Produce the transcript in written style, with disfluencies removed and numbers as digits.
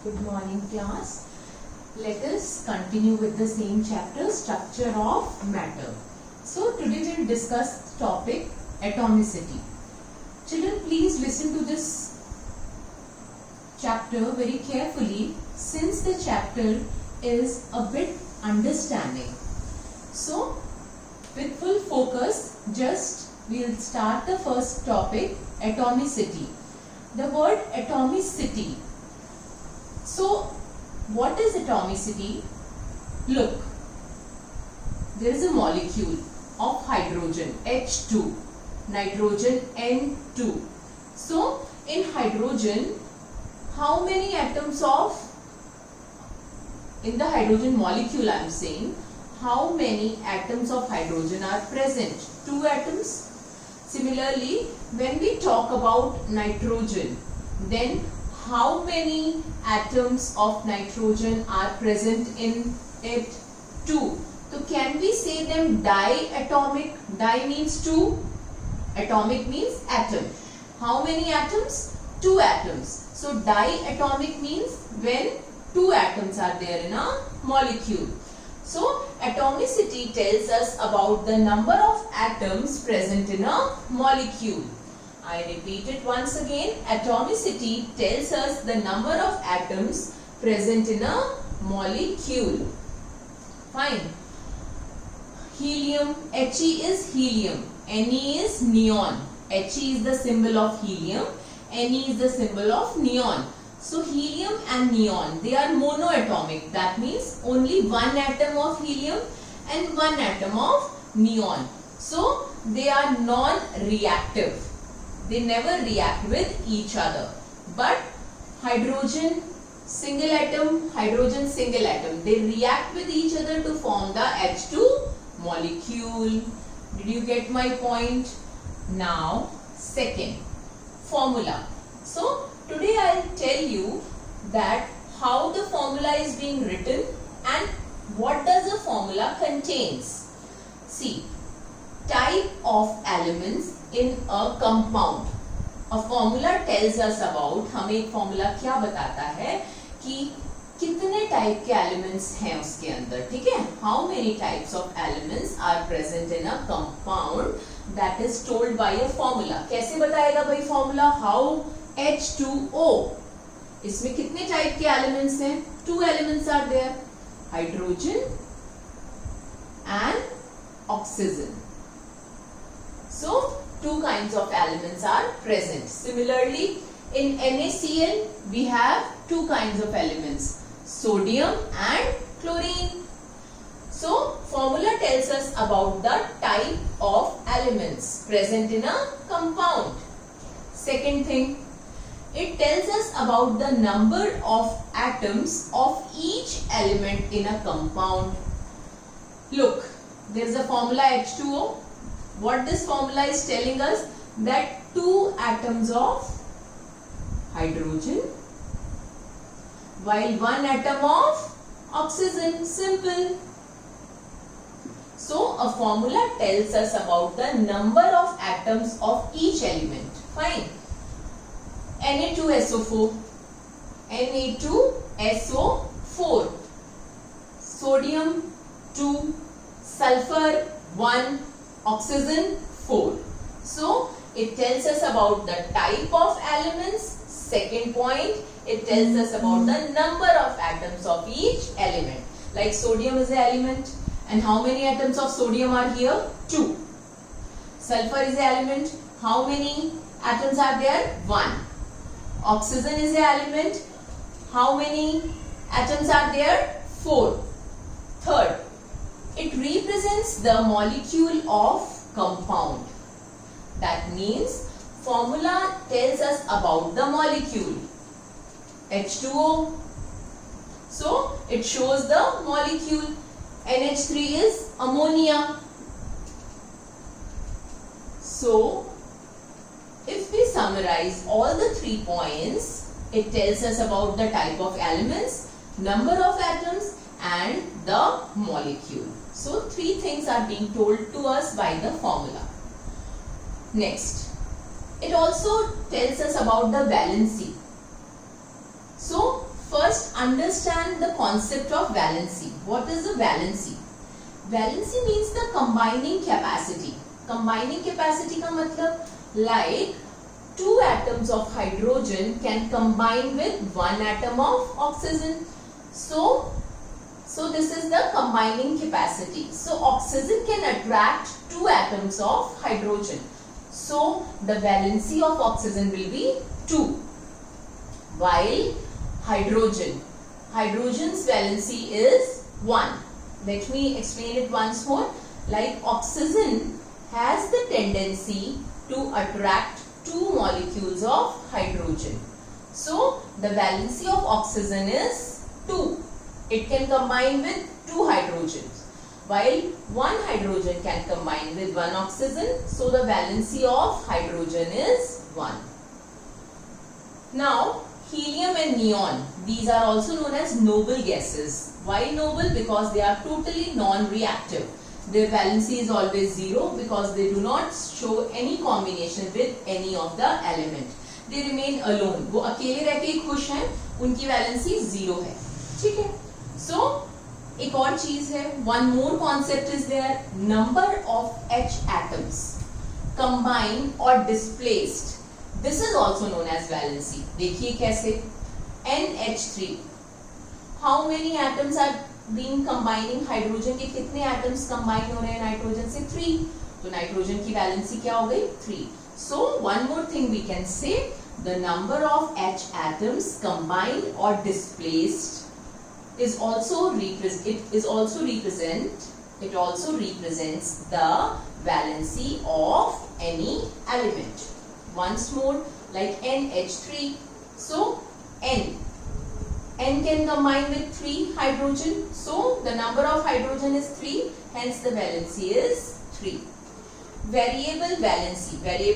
Good morning, class. Let us continue with the same chapter, structure of matter. So today we will discuss topic atomicity. Children, please listen to this chapter very carefully since the chapter is a bit understanding. So with full focus, we will start the first topic, atomicity. The word atomicity. So, what is atomicity? Look, there is a molecule of hydrogen H2, nitrogen N2. So, in hydrogen, how many atoms in the hydrogen molecule I am saying, how many atoms of hydrogen are present? 2 atoms. Similarly, when we talk about nitrogen, then how many atoms of nitrogen are present in it? 2. So can we say them diatomic? Di means 2. Atomic means atom. How many atoms? 2 atoms. So diatomic means when 2 atoms are there in a molecule. So atomicity tells us about the number of atoms present in a molecule. I repeat it once again. Atomicity tells us the number of atoms present in a molecule. Fine. Helium, He is helium, Ne is neon. He is the symbol of helium, Ne is the symbol of neon. So helium and neon, they are monoatomic. That means only one atom of helium and one atom of neon. So they are non-reactive. They never react with each other. But hydrogen single atom, they react with each other to form the H2 molecule. Did you get my point? Now, second, formula. So, today I will tell you that how the formula is being written and what does the formula contains. See, type of elements in a compound. A formula tells us about, हमें एक formula क्या बताता है कि कितने type के elements हैं उसके अंदर, ठीक है? How many types of elements are present in a compound, that is told by a formula. कैसे बताएगा भाई formula? How H2O. इसमें कितने type के elements हैं? 2 elements are there. Hydrogen and oxygen. So, 2 kinds of elements are present. Similarly, in NaCl, we have 2 kinds of elements, sodium and chlorine. So, formula tells us about the type of elements present in a compound. Second thing, it tells us about the number of atoms of each element in a compound. Look, there is a formula H2O. What this formula is telling us, that 2 atoms of hydrogen while 1 atom of oxygen. Simple. So a formula tells us about the number of atoms of each element. Fine. Na2SO4, Na2SO4, sodium 2, sulfur 1, oxygen 4. So it tells us about the type of elements. Second point, it tells us about the number of atoms of each element. Like sodium is an element, and how many atoms of sodium are here? 2. Sulfur is an element. How many atoms are there? 1. Oxygen is an element. How many atoms are there? 4. Third, it represents the molecule of compound. That means formula tells us about the molecule. H2O. So it shows the molecule. NH3 is ammonia. So if we summarize all the 3 points, it tells us about the type of elements, number of atoms and the molecule. So 3 things are being told to us by the formula. Next, it also tells us about the valency. So first understand the concept of valency. What is the valency? Valency means the combining capacity. Combining capacity का मतलब like two atoms of hydrogen can combine with one atom of oxygen. So this is the combining capacity. So oxygen can attract two atoms of hydrogen. So the valency of oxygen will be 2. While hydrogen's valency is 1. Let me explain it once more. Like oxygen has the tendency to attract two molecules of hydrogen. So the valency of oxygen is 2. It can combine with two hydrogens, while one hydrogen can combine with one oxygen. So the valency of hydrogen is 1. Now helium and neon, these are also known as noble gases. Why noble? Because they are totally non-reactive. Their valency is always 0 because they do not show any combination with any of the element. They remain alone. वो अकेले रह के खुश हैं, उनकी valency 0 है. ठीक है? So एक और चीज है, one more concept is there, number of H atoms combined or displaced. This is also known as valency. देखिए कैसे, NH3. How many atoms are being combining? Hydrogen के कितने atoms combine हो रहे हैं नाइट्रोजन से? 3. तो नाइट्रोजन की valency क्या हो गई? 3. So one more thing we can say, the number of H atoms combined or displaced is also represents the valency of any element. Once more, like NH3. So N can combine with 3 hydrogen. So the number of hydrogen is 3. Hence the valency is 3. Variable valency.